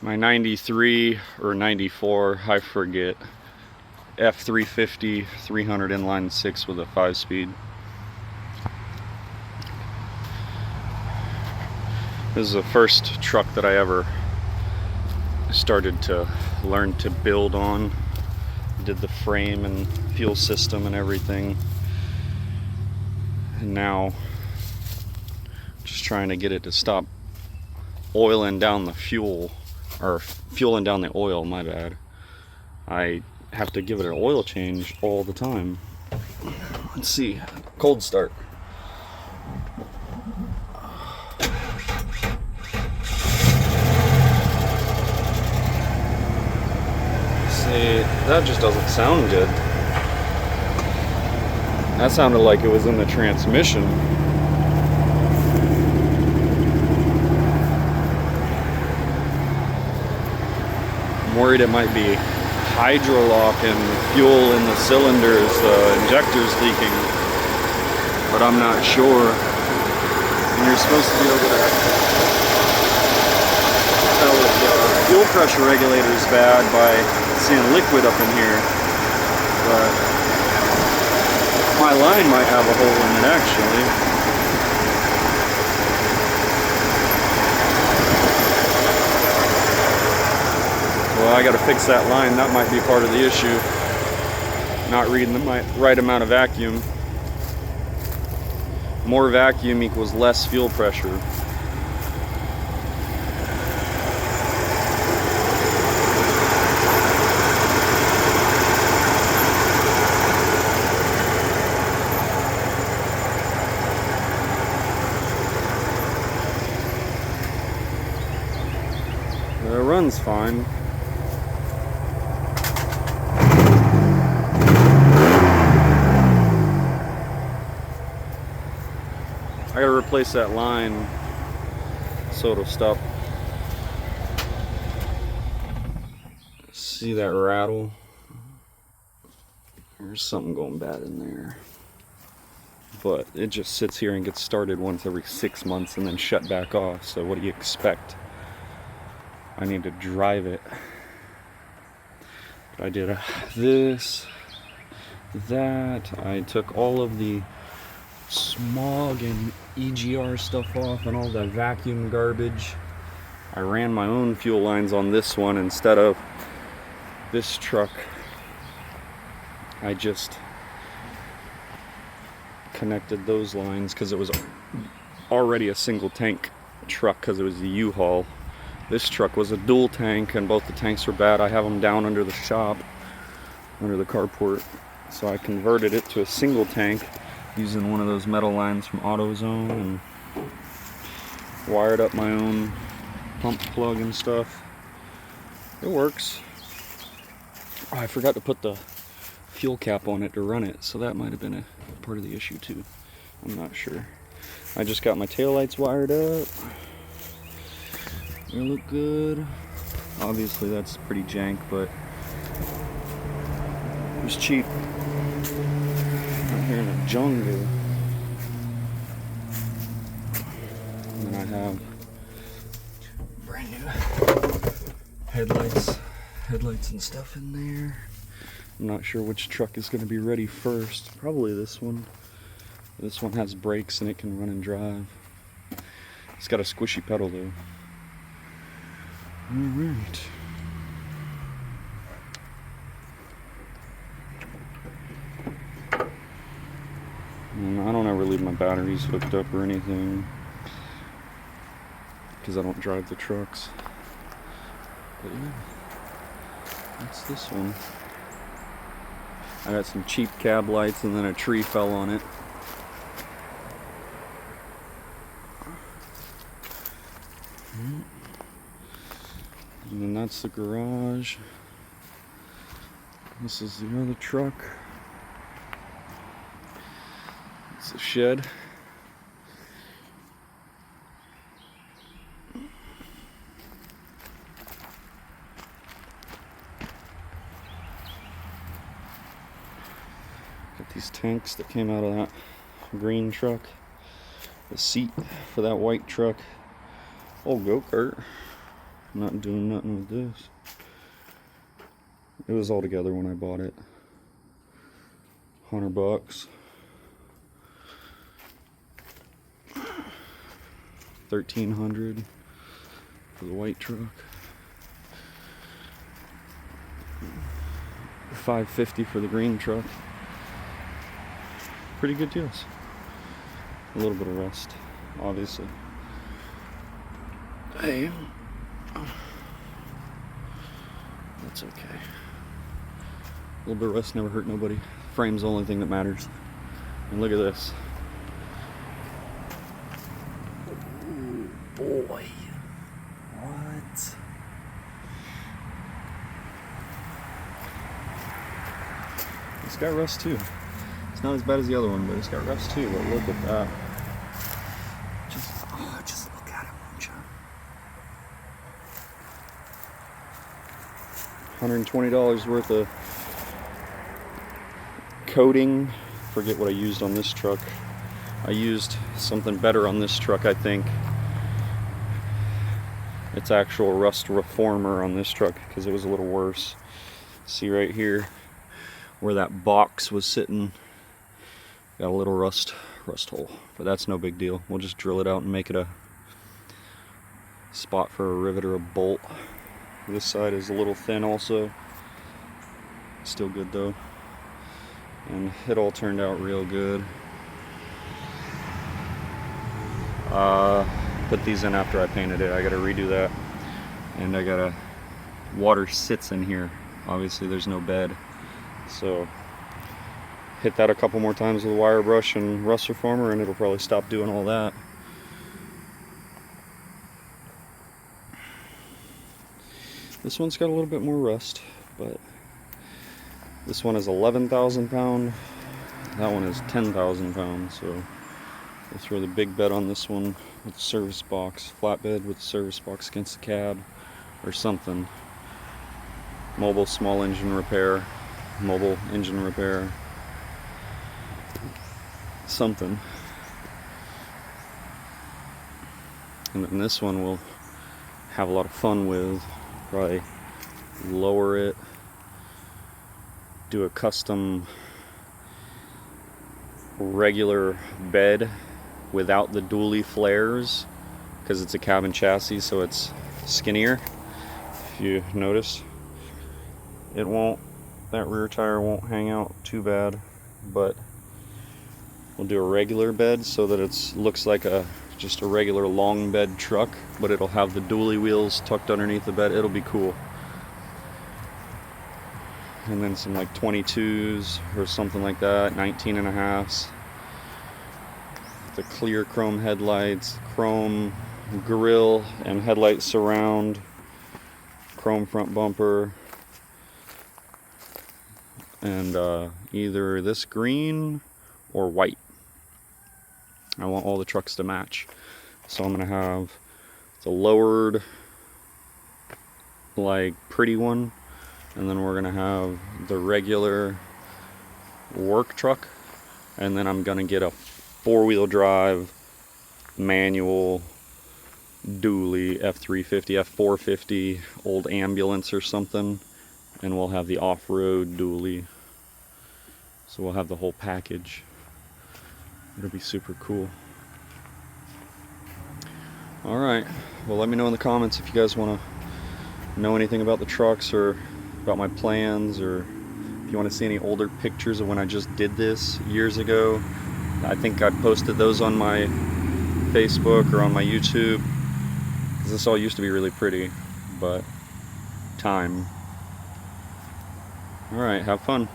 My 93 or 94, I forget, f350 300 inline 6 with a 5-speed. This is the first truck that I ever started to learn to build on. Did the frame and fuel system and everything, and now just trying to get it to stop oiling down the fuel, or fueling down the oil, my bad. I have to give it an oil change all the time. Let's see, cold start. See, that just doesn't sound good. That sounded like it was in the transmission. I'm worried it might be hydrolock and fuel in the cylinders, the injector's leaking, but I'm not sure. And you're supposed to be able to tell if the fuel pressure regulator is bad by seeing liquid up in here, but my line might have a hole in it actually. Well, I gotta fix that line. That might be part of the issue. Not reading the right amount of vacuum. More vacuum equals less fuel pressure. It runs fine. I gotta replace that line so it'll stop. See that rattle? There's something going bad in there. But it just sits here and gets started once every 6 months and then shut back off. So what do you expect? I need to drive it. But I did this, that. I took all of the smog and EGR stuff off and all the vacuum garbage. I ran my own fuel lines on this one instead of this truck. I just connected those lines because it was already a single tank truck because it was the U-Haul. This truck was a dual tank and both the tanks were bad. I have them down under the shop, under the carport. So I converted it to a single tank using one of those metal lines from AutoZone and wired up my own pump plug and stuff. It works. Oh, I forgot to put the fuel cap on it to run it, so that might have been a part of the issue too. I'm not sure. I just got my taillights wired up. They look good. Obviously that's pretty jank, but it was cheap. I'm here in the jungle. And then I have brand new headlights and stuff in there. I'm not sure which truck is going to be ready first. Probably this one. This one has brakes and it can run and drive. It's got a squishy pedal though. Alright. I don't ever leave my batteries hooked up or anything because I don't drive the trucks. But yeah, that's this one. I got some cheap cab lights and then a tree fell on it. And then that's the garage. This is the other truck. It's the shed. Got these tanks that came out of that green truck. The seat for that white truck. Old go-kart. Not doing nothing with this. It was all together when I bought it. $100. $1,300 for the white truck. $550 for the green truck. Pretty good deals. A little bit of rust, obviously. Hey, that's okay. A little bit of rust never hurt nobody. Frame's the only thing that matters. And look at this. Ooh, boy. What? It's got rust too. It's not as bad as the other one, but it's got rust too. But look at that. Just look at it, won't you? $120 worth of coating. Forget what I used on this truck. I used something better on this truck, I think. It's actual rust reformer on this truck because it was a little worse. See right here where that box was sitting, got a little rust hole, but that's no big deal. We'll just drill it out and make it a spot for a rivet or a bolt. This side is a little thin also. Still good though. And it all turned out real good. Put these in after I painted it. I gotta redo that. And I gotta, water sits in here. Obviously there's no bed. So hit that a couple more times with a wire brush and rust reformer and it'll probably stop doing all that. This one's got a little bit more rust, but this one is 11,000 pound. That one is 10,000 pounds. So we'll throw the big bed on this one with the service box, flatbed with the service box against the cab or something. Mobile small engine repair, mobile engine repair, something. And then this one we'll have a lot of fun with. Probably lower it, do a custom regular bed without the dually flares because it's a cabin chassis, so it's skinnier. If you notice, it won't, that rear tire won't hang out too bad, but we'll do a regular bed so that it looks like just a regular long bed truck, but it'll have the dually wheels tucked underneath the bed. It'll be cool. And then some like 22s or something like that, 19.5s. The clear chrome headlights, chrome grille and headlight surround, chrome front bumper, and either this green or white. I want all the trucks to match. So I'm gonna have the lowered, like, pretty one, and then we're gonna have the regular work truck, and then I'm gonna get a four-wheel drive manual dually f350, f450 old ambulance or something, and we'll have the off-road dually. So we'll have the whole package. It'll be super cool. Alright, well, let me know in the comments if you guys want to know anything about the trucks or about my plans, or if you want to see any older pictures of when I just did this years ago. I think I posted those on my Facebook or on my YouTube, because this all used to be really pretty, but time. Alright, have fun.